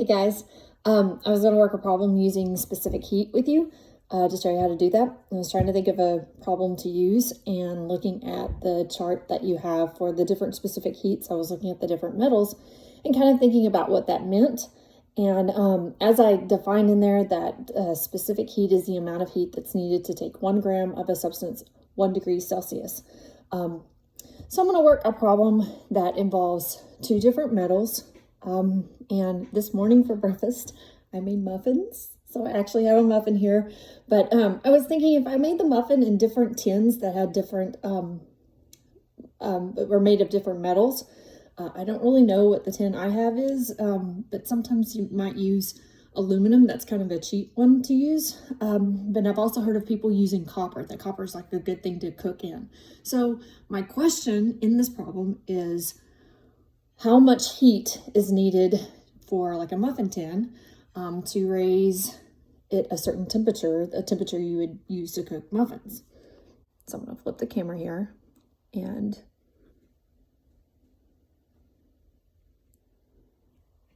Hey guys, I was going to work a problem using specific heat with you to show you how to do that. I was trying to think of a problem to use and looking at the chart that you have for the different specific heats. I was looking at the different metals and kind of thinking about what that meant. And as I defined in there that specific heat is the amount of heat that's needed to take 1 gram of a substance 1 degree Celsius. So I'm going to work a problem that involves 2 different metals. And this morning for breakfast, I made muffins. So I actually have a muffin here, but I was thinking if I made the muffin in different tins that had different, were made of different metals. I don't really know what the tin I have is, but sometimes you might use aluminum. That's kind of a cheap one to use. But I've also heard of people using copper. That copper is like a good thing to cook in. So my question in this problem is, how much heat is needed for like a muffin tin to raise it a certain temperature, a temperature you would use to cook muffins? So I'm going to flip the camera here and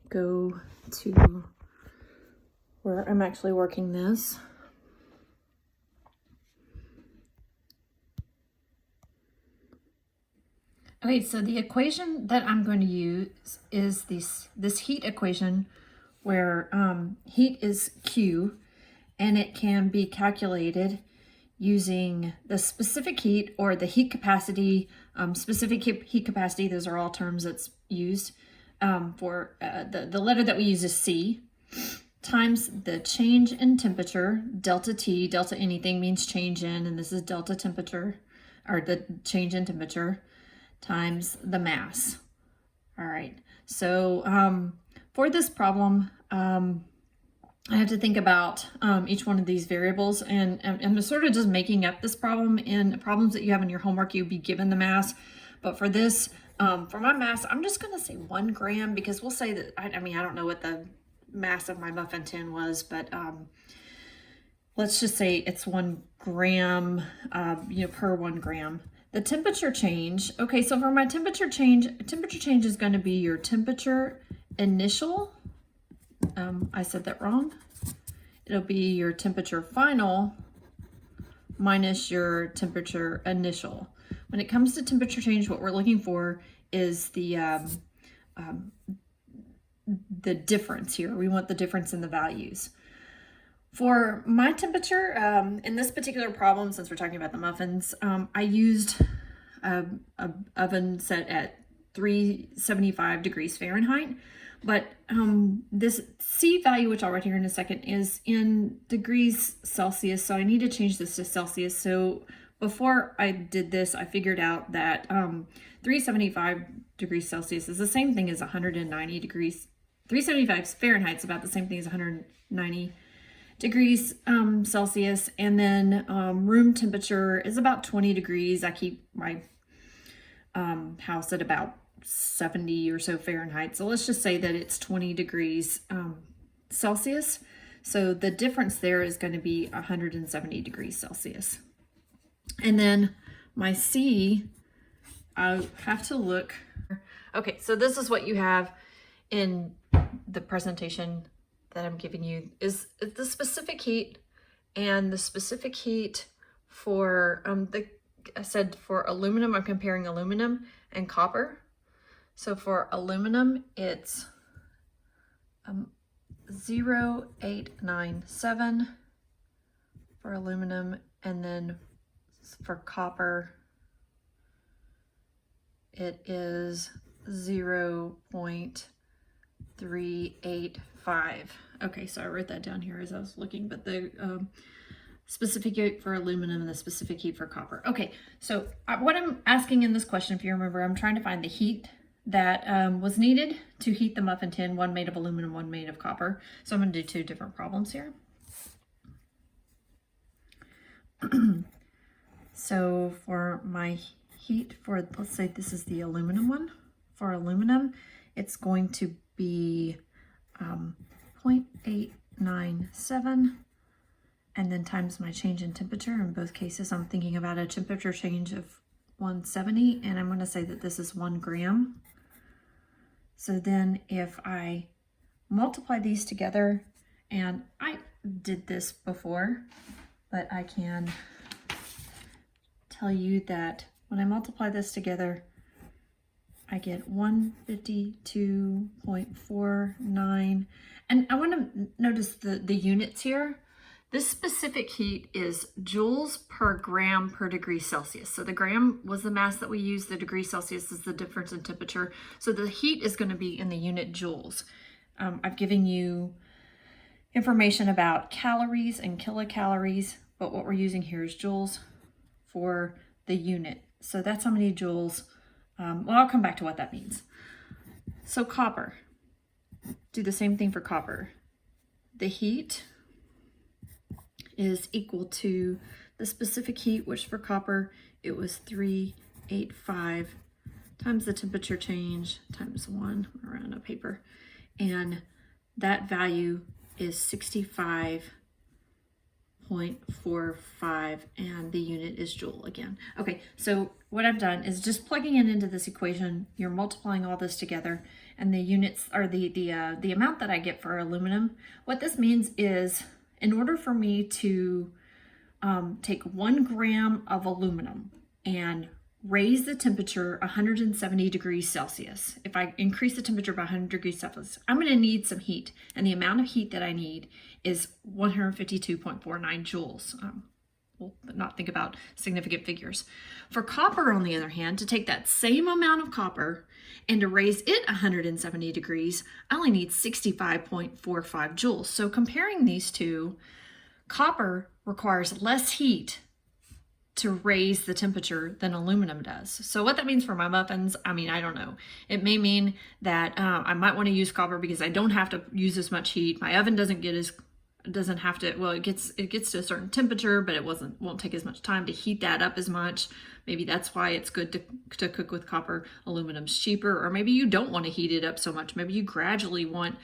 go to where I'm actually working this. Okay, so the equation that I'm going to use is this heat equation where heat is Q, and it can be calculated using the specific heat or the heat capacity, specific heat capacity. Those are all terms that's used for the letter that we use is C, times the change in temperature, delta T. Delta anything means change in, and this is delta temperature, or the change in temperature, times the mass. All right, so for this problem, I have to think about each one of these variables, and I'm sort of just making up this problem. In problems that you have in your homework, you'll be given the mass, but for this, for my mass, I'm just going to say 1 gram, because we'll say that, I mean, I don't know what the mass of my muffin tin was, but let's just say it's 1 gram, per 1 gram. The temperature change, okay, so for my temperature change is going to be your temperature initial. I said that wrong. It'll be your temperature final minus your temperature initial. When it comes to temperature change, what we're looking for is the difference here. We want the difference in the values. For my temperature, in this particular problem, since we're talking about the muffins, I used an oven set at 375 degrees Fahrenheit. But this C value, which I'll write here in a second, is in degrees Celsius. So I need to change this to Celsius. So before I did this, I figured out that 375 degrees Celsius is the same thing as 190 degrees. 375 Fahrenheit is about the same thing as 190 degrees Celsius. And then room temperature is about 20 degrees. I keep my house at about 70 or so Fahrenheit. So let's just say that it's 20 degrees Celsius. So the difference there is going to be 170 degrees Celsius. And then my C, I have to look. Okay, so this is what you have in the presentation that I'm giving you is the specific heat, and the specific heat for I said for aluminum, I'm comparing aluminum and copper. So for aluminum, it's 0.897 for aluminum, and then for copper, it is 0.385. Okay, so I wrote that down here as I was looking, but the specific heat for aluminum and the specific heat for copper. Okay, so what I'm asking in this question, if you remember, I'm trying to find the heat that was needed to heat the muffin tin, one made of aluminum, one made of copper. So I'm going to do 2 different problems here. So for my heat for, let's say this is the aluminum one. For aluminum, it's going to be 0.897, and then times my change in temperature. In both cases, I'm thinking about a temperature change of 170, and I'm going to say that this is 1 gram. So then if I multiply these together, and I did this before, but I can tell you that when I multiply this together, I get 152.49. And I want to notice the units here. This specific heat is joules per gram per degree Celsius. So the gram was the mass that we used, the degree Celsius is the difference in temperature. So the heat is going to be in the unit joules. I've given you information about calories and kilocalories, but what we're using here is joules for the unit. So that's how many joules. Well, I'll come back to what that means. So copper, do the same thing for copper. The heat is equal to the specific heat, which for copper, it was 385 times the temperature change times 1 around a paper. And that value is 65.45, and the unit is joule again. Okay, so what I've done is just plugging it into this equation. You're multiplying all this together, and the units are the amount that I get for aluminum. What this means is, in order for me to take 1 gram of aluminum and raise the temperature 170 degrees Celsius, if I increase the temperature by 100 degrees Celsius, I'm going to need some heat. And the amount of heat that I need is 152.49 joules. We'll not think about significant figures. For copper, on the other hand, to take that same amount of copper and to raise it 170 degrees, I only need 65.45 joules. So comparing these two, copper requires less heat to raise the temperature than aluminum does. So what that means for my muffins, I mean, I don't know. It may mean that I might want to use copper because I don't have to use as much heat. My oven doesn't have to, well, it gets to a certain temperature, but it won't take as much time to heat that up as much. Maybe that's why it's good to cook with copper. Aluminum's cheaper, or maybe you don't want to heat it up so much. Maybe you gradually want,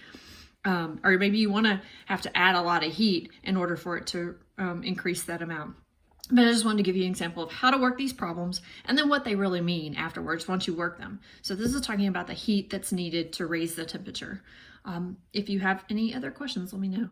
or maybe you want to have to add a lot of heat in order for it to increase that amount. But I just wanted to give you an example of how to work these problems and then what they really mean afterwards once you work them. So this is talking about the heat that's needed to raise the temperature. If you have any other questions, let me know.